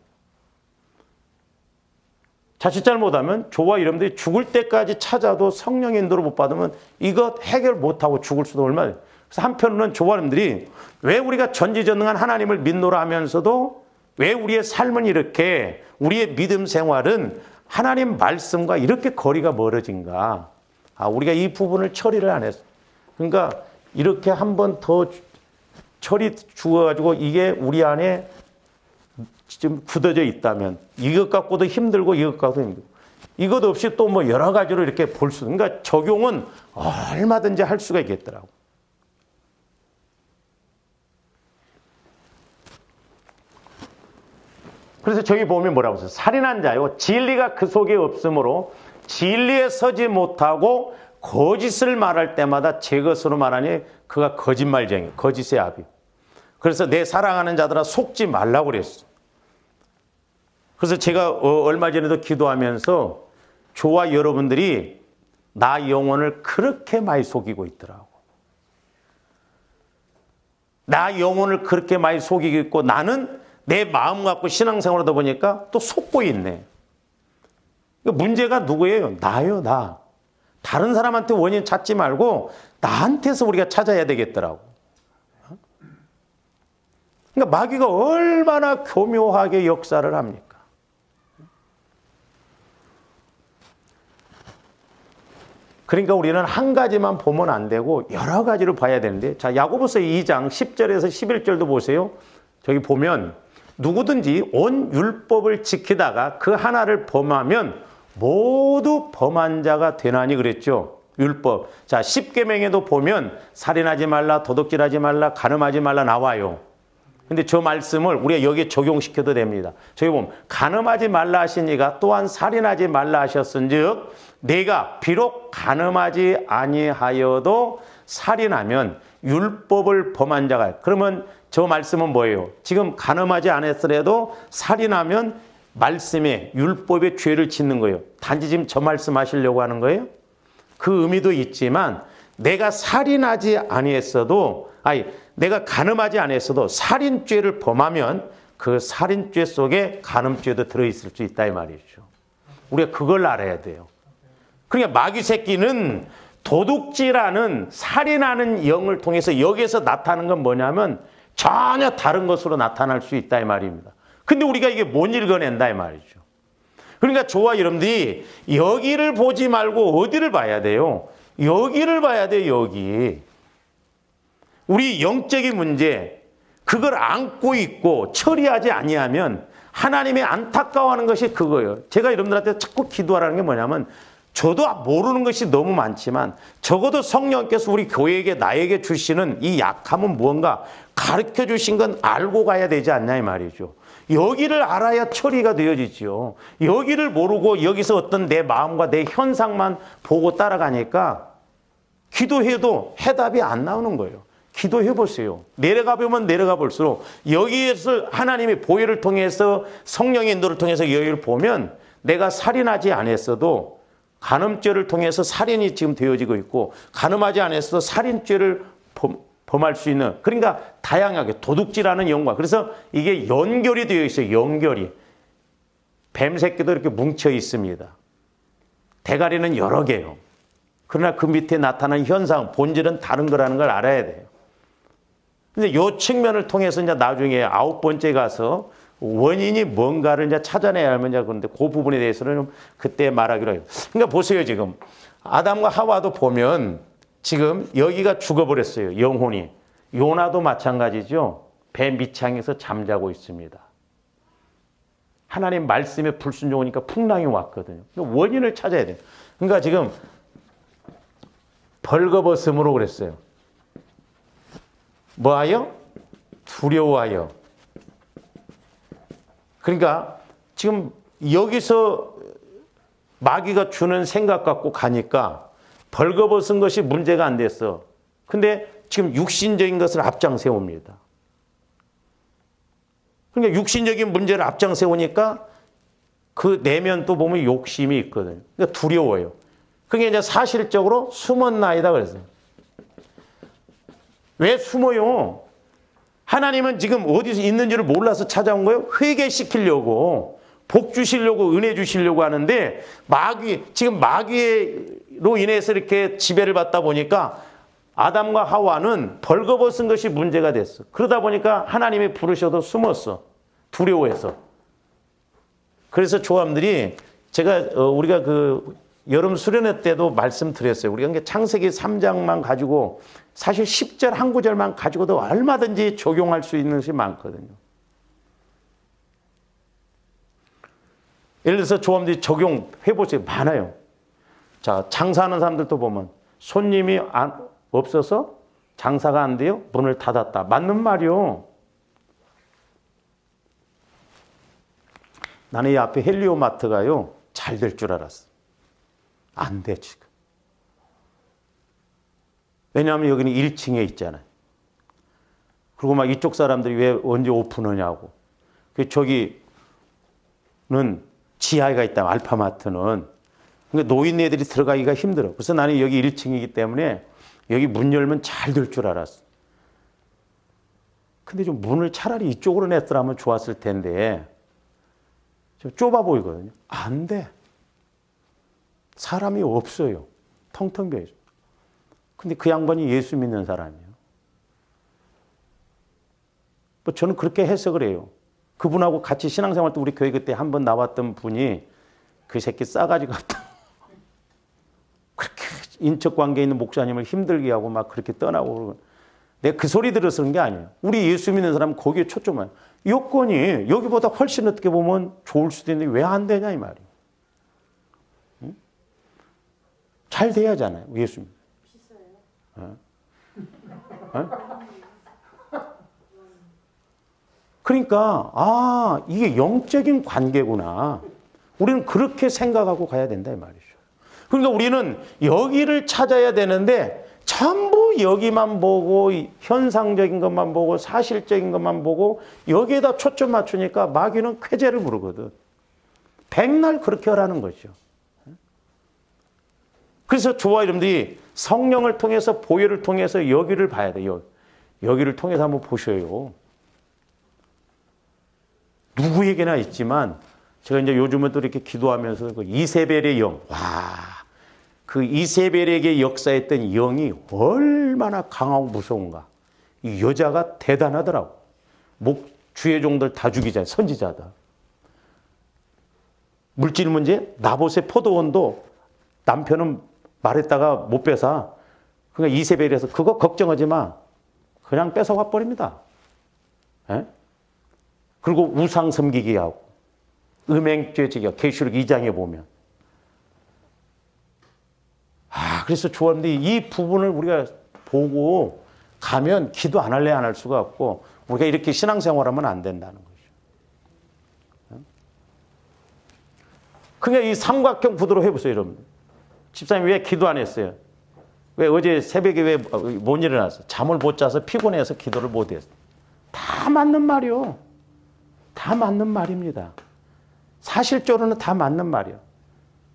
자칫 잘못하면 저와 여러분들이 죽을 때까지 찾아도 성령의 인도를 못 받으면 이것 해결 못하고 죽을 수도 얼마나. 그래서 한편으로는 저와 여러분들이 왜 우리가 전지전능한 하나님을 믿노라 하면서도 왜 우리의 삶은 이렇게, 우리의 믿음 생활은 하나님 말씀과 이렇게 거리가 멀어진가. 우리가 이 부분을 처리를 안 했어. 그러니까 이렇게 한 번 더 처리 주어가지고 이게 우리 안에 지금 굳어져 있다면 이것 갖고도 힘들고 이것 갖고도 힘들고 이것 없이 또 뭐 여러 가지로 이렇게 볼 수, 그러니까 적용은 얼마든지 할 수가 있겠더라고. 그래서 저기 보면 뭐라고 써요? 살인한 자요. 진리가 그 속에 없으므로 진리에 서지 못하고 거짓을 말할 때마다 제 것으로 말하니 그가 거짓말쟁이, 거짓의 아비. 그래서 내 사랑하는 자들아 속지 말라고 그랬어. 그래서 제가 얼마 전에도 기도하면서 저와 여러분들이 나 영혼을 그렇게 많이 속이고 있더라고. 나 영혼을 그렇게 많이 속이고 있고 나는 내 마음 갖고 신앙생활을 하다 보니까 또 속고 있네. 문제가 누구예요? 나요, 나. 다른 사람한테 원인 찾지 말고 나한테서 우리가 찾아야 되겠더라고. 그러니까 마귀가 얼마나 교묘하게 역사를 합니까? 그러니까 우리는 한 가지만 보면 안 되고 여러 가지를 봐야 되는데, 자, 야고보서 2장 10절에서 11절도 보세요. 저기 보면 누구든지 온 율법을 지키다가 그 하나를 범하면 모두 범한 자가 되나니 그랬죠. 율법. 자, 10계명에도 보면 살인하지 말라, 도둑질하지 말라, 간음하지 말라 나와요. 근데 저 말씀을 우리가 여기에 적용시켜도 됩니다. 저기 보면 간음하지 말라 하시니가 또한 살인하지 말라 하셨은즉 내가 비록 간음하지 아니하여도 살인하면 율법을 범한 자가, 그러면 저 말씀은 뭐예요? 지금 간음하지 않았더라도 살인하면 말씀에 율법의 죄를 짓는 거예요. 단지 지금 저 말씀 하시려고 하는 거예요? 그 의미도 있지만 내가 살인하지 아니했어도, 내가 간음하지 않았어도 살인죄를 범하면 그 살인죄 속에 간음죄도 들어있을 수 있다 이 말이죠. 우리가 그걸 알아야 돼요. 그러니까 마귀 새끼는 도둑질하는 살인하는 영을 통해서 여기에서 나타나는 건 뭐냐면 전혀 다른 것으로 나타날 수 있다 이 말입니다. 근데 우리가 이게 못 읽어낸다 이 말이죠. 그러니까 저와 여러분들이 여기를 보지 말고 어디를 봐야 돼요? 여기를 봐야 돼요. 여기. 우리 영적인 문제 그걸 안고 있고 처리하지 아니하면 하나님의 안타까워하는 것이 그거예요. 제가 여러분들한테 자꾸 기도하라는 게 뭐냐면 저도 모르는 것이 너무 많지만 적어도 성령께서 우리 교회에게 나에게 주시는 이 약함은 무언가 가르쳐 주신 건 알고 가야 되지 않냐 이 말이죠. 여기를 알아야 처리가 되어지죠. 여기를 모르고 여기서 어떤 내 마음과 내 현상만 보고 따라가니까 기도해도 해답이 안 나오는 거예요. 기도해 보세요. 내려가 보면 내려가 볼수록 여기에서 하나님의 보혈을 통해서 성령의 인도를 통해서 여기를 보면 내가 살인하지 않았어도 간음죄를 통해서 살인이 지금 되어지고 있고 간음하지 않았어도 살인죄를 범할 수 있는 그러니까 다양하게 도둑질하는 영과 그래서 이게 연결이 되어 있어요. 연결이. 뱀 새끼도 이렇게 뭉쳐 있습니다. 대가리는 여러 개요. 그러나 그 밑에 나타나는 현상, 본질은 다른 거라는 걸 알아야 돼요. 근데 요 측면을 통해서 이제 나중에 9번째 가서 원인이 뭔가를 이제 찾아내야 하면 이제 그런데 그 부분에 대해서는 그때 말하기로 해요. 그러니까 보세요, 지금. 아담과 하와도 보면 지금 여기가 죽어버렸어요, 영혼이. 요나도 마찬가지죠. 배 밑창에서 잠자고 있습니다. 하나님 말씀에 불순종하니까 풍랑이 왔거든요. 원인을 찾아야 돼요. 그러니까 지금 벌거벗음으로 그랬어요. 뭐하여? 두려워하여. 그러니까 지금 여기서 마귀가 주는 생각 갖고 가니까 벌거벗은 것이 문제가 안 됐어. 근데 지금 육신적인 것을 앞장 세웁니다. 그러니까 육신적인 문제를 앞장 세우니까 그 내면 또 보면 욕심이 있거든요. 그러니까 두려워요. 그게 이제 사실적으로 숨었나이다 그랬어요. 왜 숨어요? 하나님은 지금 어디서 있는지를 몰라서 찾아온 거예요? 회개시키려고, 복 주시려고, 은혜 주시려고 하는데 지금 마귀로 인해서 이렇게 지배를 받다 보니까 아담과 하와는 벌거벗은 것이 문제가 됐어. 그러다 보니까 하나님이 부르셔도 숨었어. 두려워해서. 그래서 조함들이 우리가 여름 수련회 때도 말씀드렸어요. 우리가 창세기 3장만 가지고 사실 10절 한 구절만 가지고도 얼마든지 적용할 수 있는 것이 많거든요. 예를 들어서 조함들이 적용해 보세요. 많아요. 자, 장사하는 사람들도 보면 손님이 없어서 장사가 안 돼요? 문을 닫았다. 맞는 말이요. 나는 이 앞에 헬리오마트가요. 잘 될 줄 알았어. 안 돼, 지금. 왜냐하면 여기는 1층에 있잖아요. 그리고 막 이쪽 사람들이 왜 언제 오픈하냐고. 저기는 지하가 있다, 알파마트는. 그러니까 노인네들이 들어가기가 힘들어. 그래서 나는 여기 1층이기 때문에 여기 문 열면 잘 될 줄 알았어. 근데 좀 문을 차라리 이쪽으로 냈더라면 좋았을 텐데 좀 좁아 보이거든요. 안 돼. 사람이 없어요. 텅텅 비어 있어요. 근데 그 양반이 예수 믿는 사람이에요. 저는 그렇게 해석을 해요. 그분하고 같이 신앙생활 때 우리 교회 그때 한번 나왔던 분이 그 새끼 싸가지가 없다. 그렇게 인척관계에 있는 목사님을 힘들게 하고 막 그렇게 떠나고. 내가 그 소리 들어서 그런 게 아니에요. 우리 예수 믿는 사람은 거기에 초점을. 여건이 여기보다 훨씬 어떻게 보면 좋을 수도 있는데 왜 안 되냐 이 말이에요. 응? 잘 돼야 하잖아요. 예수 믿는. 비싸요. 그러니까 이게 영적인 관계구나. 우리는 그렇게 생각하고 가야 된다 이 말이죠. 그러니까 우리는 여기를 찾아야 되는데 전부 여기만 보고 현상적인 것만 보고 사실적인 것만 보고 여기에다 초점 맞추니까 마귀는 쾌재를 부르거든. 백날 그렇게 하라는 거죠. 그래서 저와 여러분들이 성령을 통해서 보혈을 통해서 여기를 봐야 돼요. 여기를 통해서 한번 보셔요. 누구에게나 있지만 제가 이제 요즘은 또 이렇게 기도하면서 그 이세벨의 영, 그 이세벨에게 역사했던 영이 얼마나 강하고 무서운가. 이 여자가 대단하더라고. 주의 종들 다 죽이자, 선지자다. 물질 문제, 나봇의 포도원도 남편은 말했다가 못 뺏어. 그러니까 이세벨에서 그거 걱정하지 마. 그냥 뺏어가 버립니다. 에? 그리고 우상 섬기기 하고 음행죄지기가 계시록 2장에 보면. 그래서 조합인데 이 부분을 우리가 보고 가면 기도 안 할래 안 할 수가 없고 우리가 이렇게 신앙생활하면 안 된다는 거죠. 그냥 이 삼각형 구도로 해보세요, 여러분. 집사님 왜 기도 안 했어요? 왜 어제 새벽에 왜 못 일어났어? 잠을 못 자서 피곤해서 기도를 못 했어. 다 맞는 말이요. 다 맞는 말입니다. 사실적으로는 다 맞는 말이요.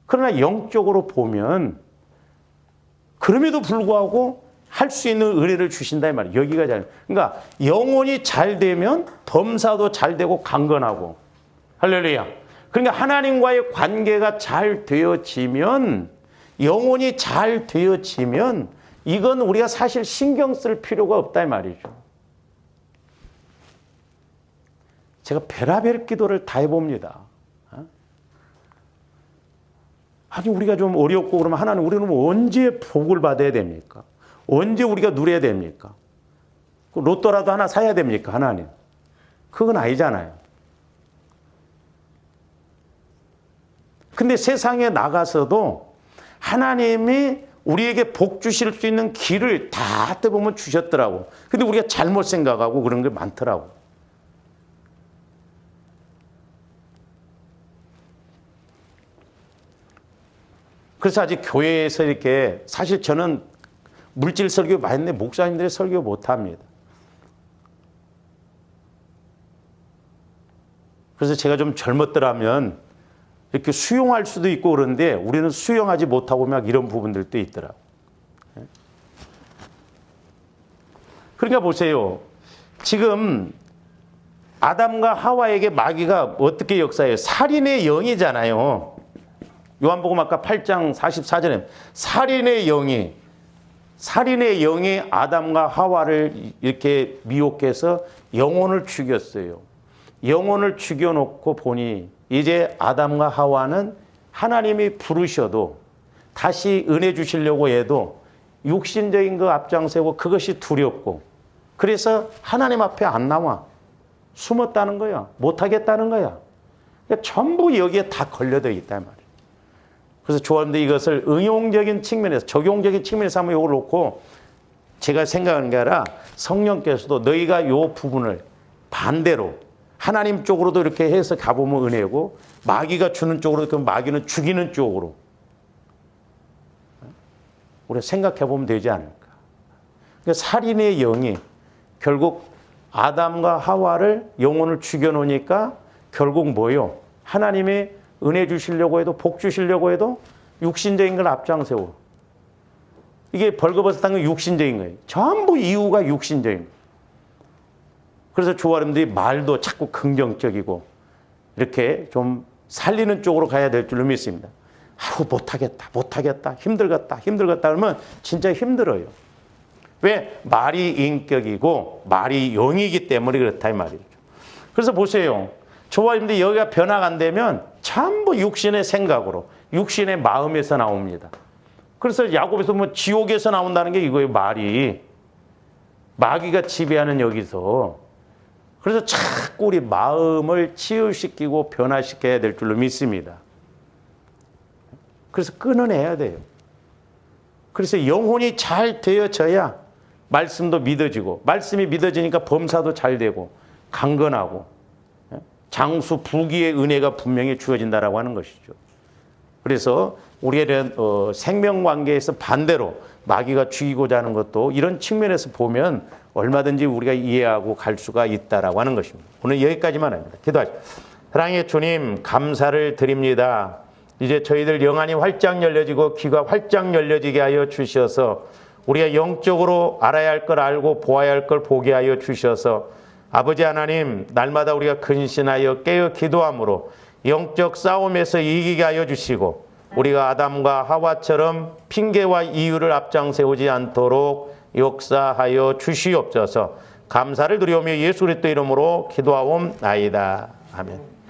그러나 영적으로 보면 그럼에도 불구하고 할 수 있는 은혜를 주신다 이 말이에요. 여기가 잘. 그러니까 영혼이 잘 되면 범사도 잘 되고 강건하고. 할렐루야. 그러니까 하나님과의 관계가 잘 되어지면 영혼이 잘 되어지면 이건 우리가 사실 신경 쓸 필요가 없다 이 말이죠. 제가 베라벨 기도를 다 해봅니다. 아주 우리가 좀 어렵고 그러면 하나님 우리는 언제 복을 받아야 됩니까? 언제 우리가 누려야 됩니까? 로또라도 하나 사야 됩니까? 하나님. 그건 아니잖아요. 근데 세상에 나가서도 하나님이 우리에게 복 주실 수 있는 길을 다 떠보면 주셨더라고. 근데 우리가 잘못 생각하고 그런 게 많더라고. 그래서 아직 교회에서 이렇게 사실 저는 물질 설교 많이 했는데 목사님들이 설교 못합니다. 그래서 제가 좀 젊었더라면 이렇게 수용할 수도 있고 그런데 우리는 수용하지 못하고 막 이런 부분들도 있더라고요. 그러니까 보세요. 지금 아담과 하와에게 마귀가 어떻게 역사해요? 살인의 영이잖아요. 요한복음 아까 8장 44절에 살인의 영이 아담과 하와를 이렇게 미혹해서 영혼을 죽였어요. 영혼을 죽여놓고 보니 이제 아담과 하와는 하나님이 부르셔도 다시 은혜 주시려고 해도 육신적인 거 앞장세고 그것이 두렵고 그래서 하나님 앞에 안 나와. 숨었다는 거야. 못하겠다는 거야. 그러니까 전부 여기에 다 걸려져 있단 말이에요. 그래서 조합인데 이것을 응용적인 측면에서 적용적인 측면에서 한번 이걸 놓고 제가 생각하는 게 아니라 성령께서도 너희가 이 부분을 반대로 하나님 쪽으로도 이렇게 해서 가보면 은혜고 마귀가 주는 쪽으로 그럼 마귀는 죽이는 쪽으로 우리가 생각해 보면 되지 않을까. 그러니까 살인의 영이 결국 아담과 하와를 영혼을 죽여놓으니까 결국 뭐예요? 하나님이 은혜 주시려고 해도 복 주시려고 해도 육신적인 걸 앞장세워. 이게 벌거벗었다는 건 육신적인 거예요. 전부 이유가 육신적인 거예요. 그래서 조아름들이 말도 자꾸 긍정적이고 이렇게 좀 살리는 쪽으로 가야 될 줄로 믿습니다. 아우 못하겠다 힘들겠다 그러면 진짜 힘들어요. 왜? 말이 인격이고 말이 영이기 때문에 그렇다 이 말이죠. 그래서 보세요. 조아름들이 여기가 변화가 안 되면 전부 육신의 생각으로 육신의 마음에서 나옵니다. 그래서 야곱에서 뭐 지옥에서 나온다는 게 이거예요. 말이 마귀가 지배하는 여기서. 그래서 자꾸 우리 마음을 치유시키고 변화시켜야 될 줄로 믿습니다. 그래서 끊어내야 돼요. 그래서 영혼이 잘 되어져야 말씀도 믿어지고 말씀이 믿어지니까 범사도 잘 되고 강건하고 장수 부귀의 은혜가 분명히 주어진다라고 하는 것이죠. 그래서 우리의 생명관계에서 반대로 마귀가 죽이고자 하는 것도 이런 측면에서 보면 얼마든지 우리가 이해하고 갈 수가 있다라고 하는 것입니다. 오늘 여기까지만 합니다. 기도하시죠. 사랑의 주님 감사를 드립니다. 이제 저희들 영안이 활짝 열려지고 귀가 활짝 열려지게 하여 주셔서 우리가 영적으로 알아야 할 걸 알고 보아야 할 걸 보게 하여 주셔서 아버지 하나님 날마다 우리가 근신하여 깨어 기도함으로 영적 싸움에서 이기게 하여 주시고 우리가 아담과 하와처럼 핑계와 이유를 앞장 세우지 않도록 역사하여 주시옵소서. 감사를 드리오며 예수 그리스도 이름으로 기도하옵나이다. 아멘.